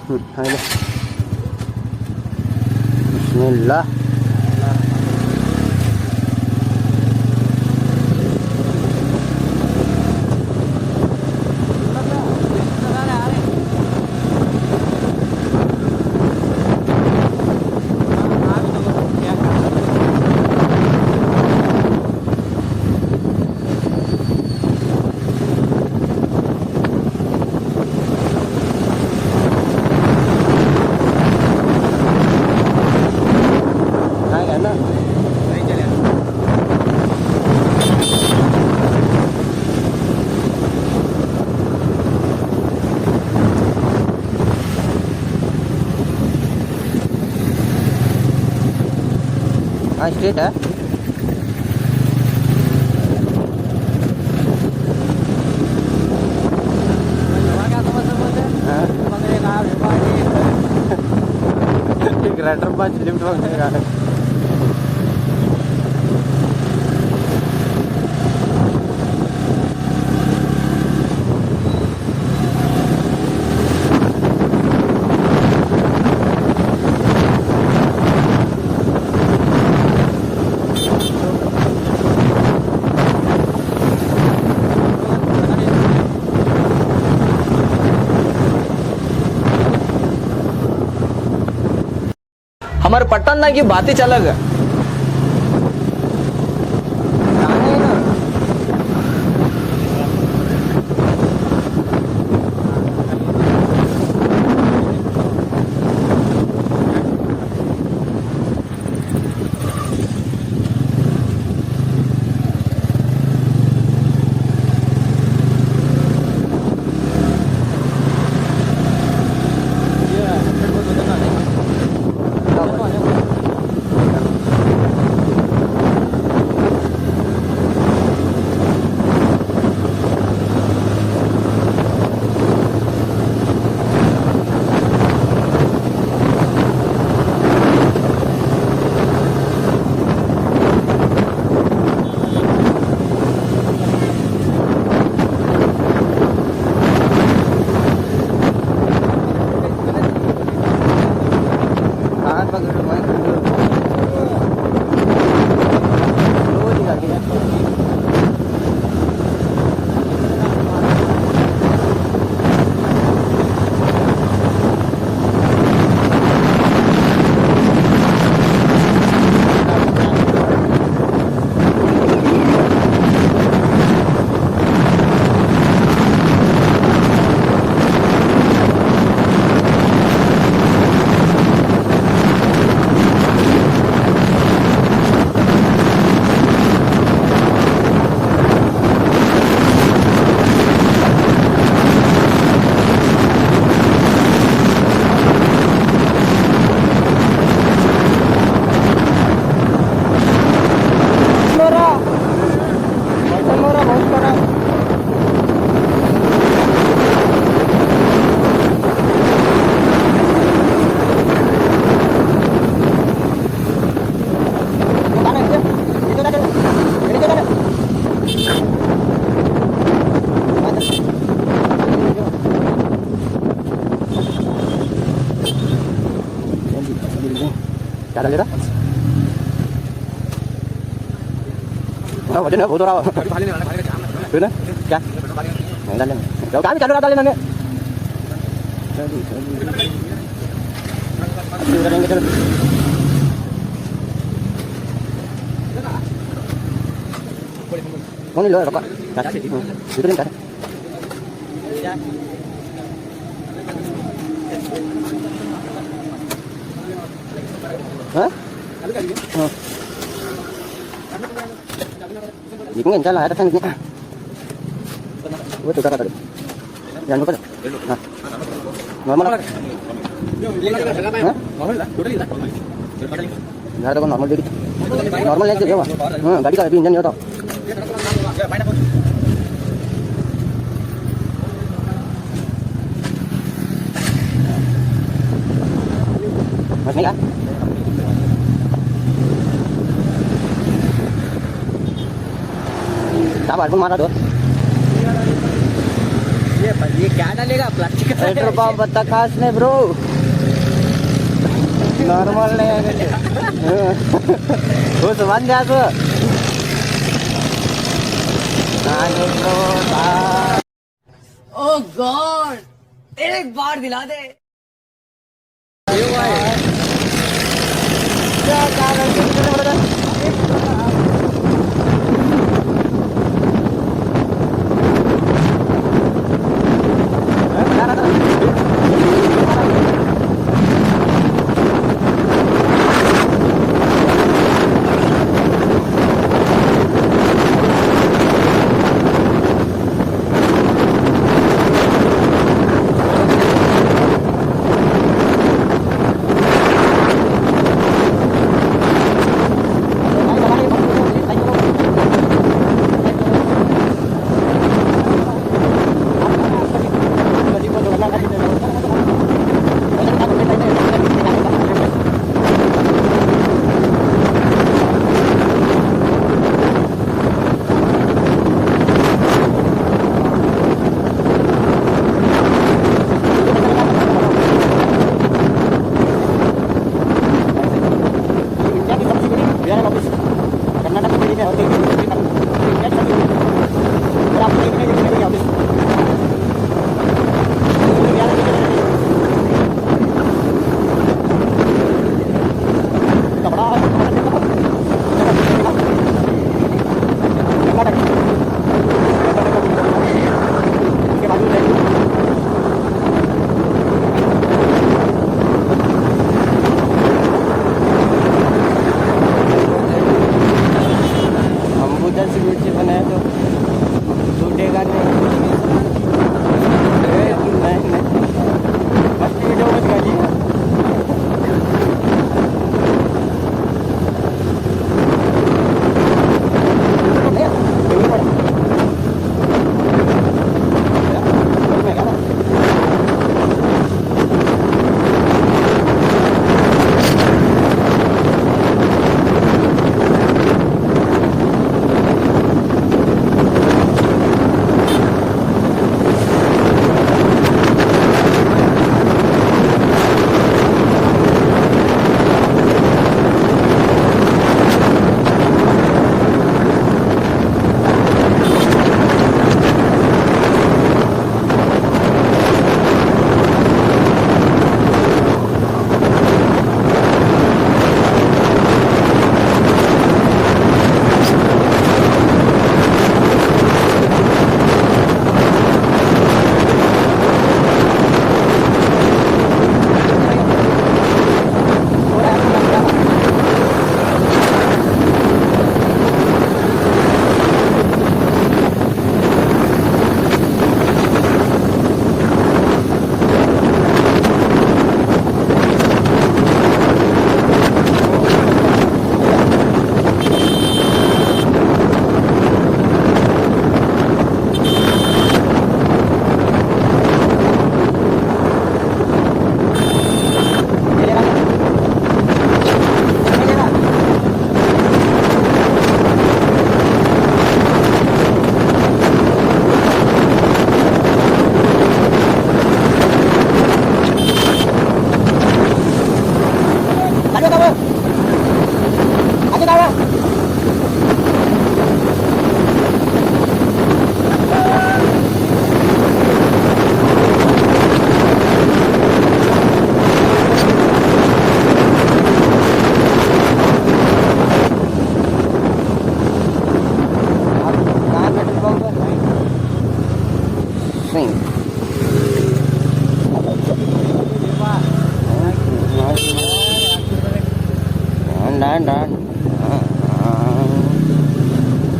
Ayo. Bismillah. Straight है glider बात lift वगैरह हमारे पट्टन की बात ही अलग है। क्या डाल रहा? ना वजन है बहुत हो रहा है। फिर ना क्या? नहीं डाल लेना। तो काम चालू कर डाल लेना ने। करेंगे चलो। कौन लो रखा? इधर नहीं कर। हाँ? हाँ। Gì cũng nhìn ra là thanh nhé. Ủa tụi ta ra rồi. Giờ nó có được. Nè. Ngồi mà. Hả? Ra đâu con normal đi. Normal lên được không ạ? Gaड़ी का pin नहीं होता. Mas नहीं आ. Sabar pun marah tuh. ये क्या डालेगा plastic का petrol pump आता खास नाही ब्रो, नॉर्मल नाही आहे. हो समान द्यायचं. ओ गॉड एक बार दिला दे.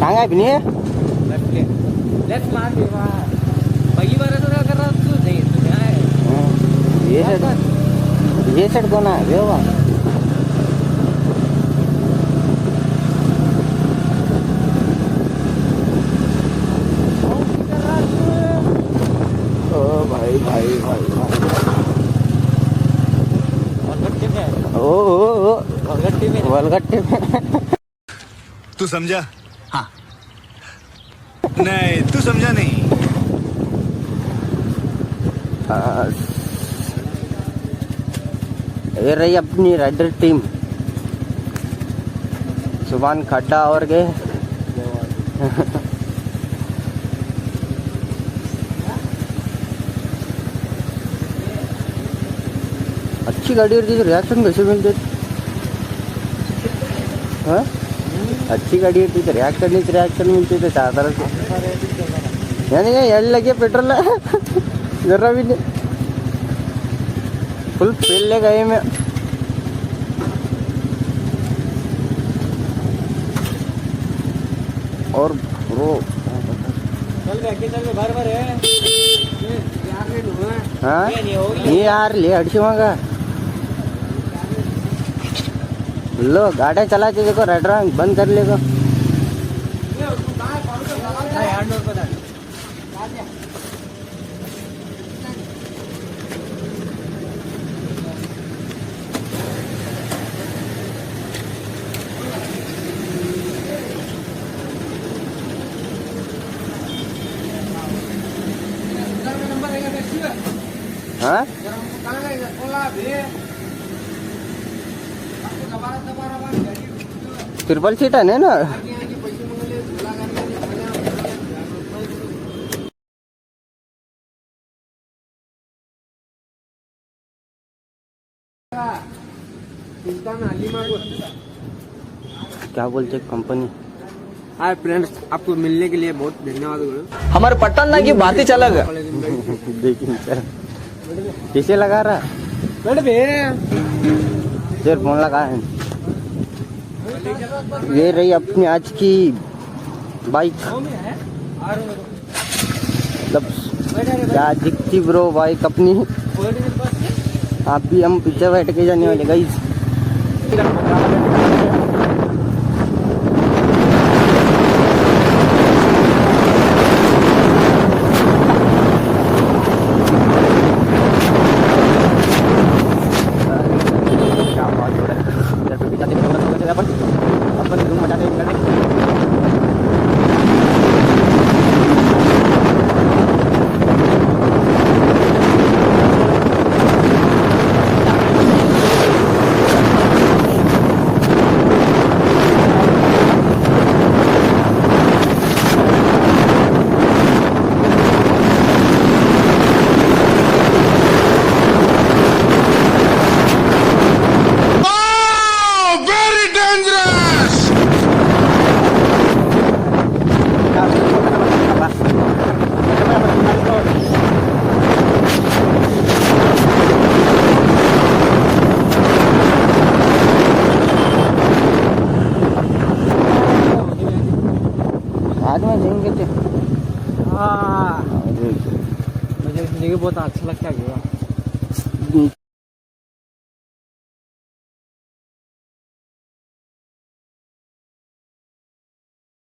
सांगा बिनी लेट्स मार देवा पहिली बार असं करा तू नाही तुम्ही आहे ये सेट कोण आहे देवा भाई भाई भाई ओ वलगट्टे में तू समझा? हाँ. नहीं तू समझा नहीं. ये रही अपनी राइडर टीम, सुभान खड्डा और के अच्छी गाड़ी होती तो रिएक्शन कैसे मिलते? हाँ अच्छी गाड़ी होती तो रिएक्शन मिलते थे साधारण से। यानी ये लगे पेट्रोल जरा भी नहीं, फुल फेल ले गए मैं। और वो चल बार है हाँ ये यार ले हड़शिमा का लो गाड़ी चलाते देखो रेड रंग बंद कर लेगा। हाँ ट्रिपल सीट है ना? क्या बोलते कंपनी? हाय फ्रेंड्स, आपको मिलने के लिए बहुत धन्यवाद। हमारे पटना की बात ही अलग है। देखिए सर कैसे लगा रहा सर फोन लगा है। ये रही अपनी आज की बाइक, मतलब क्या दिखती ब्रो बाइक अपनी। आप भी हम पीछे बैठ के जाने वाले गाइस। अपन धूम मचाते बाद में देंगे थे। हाँ मुझे जिंदगी बहुत अच्छा लगता है।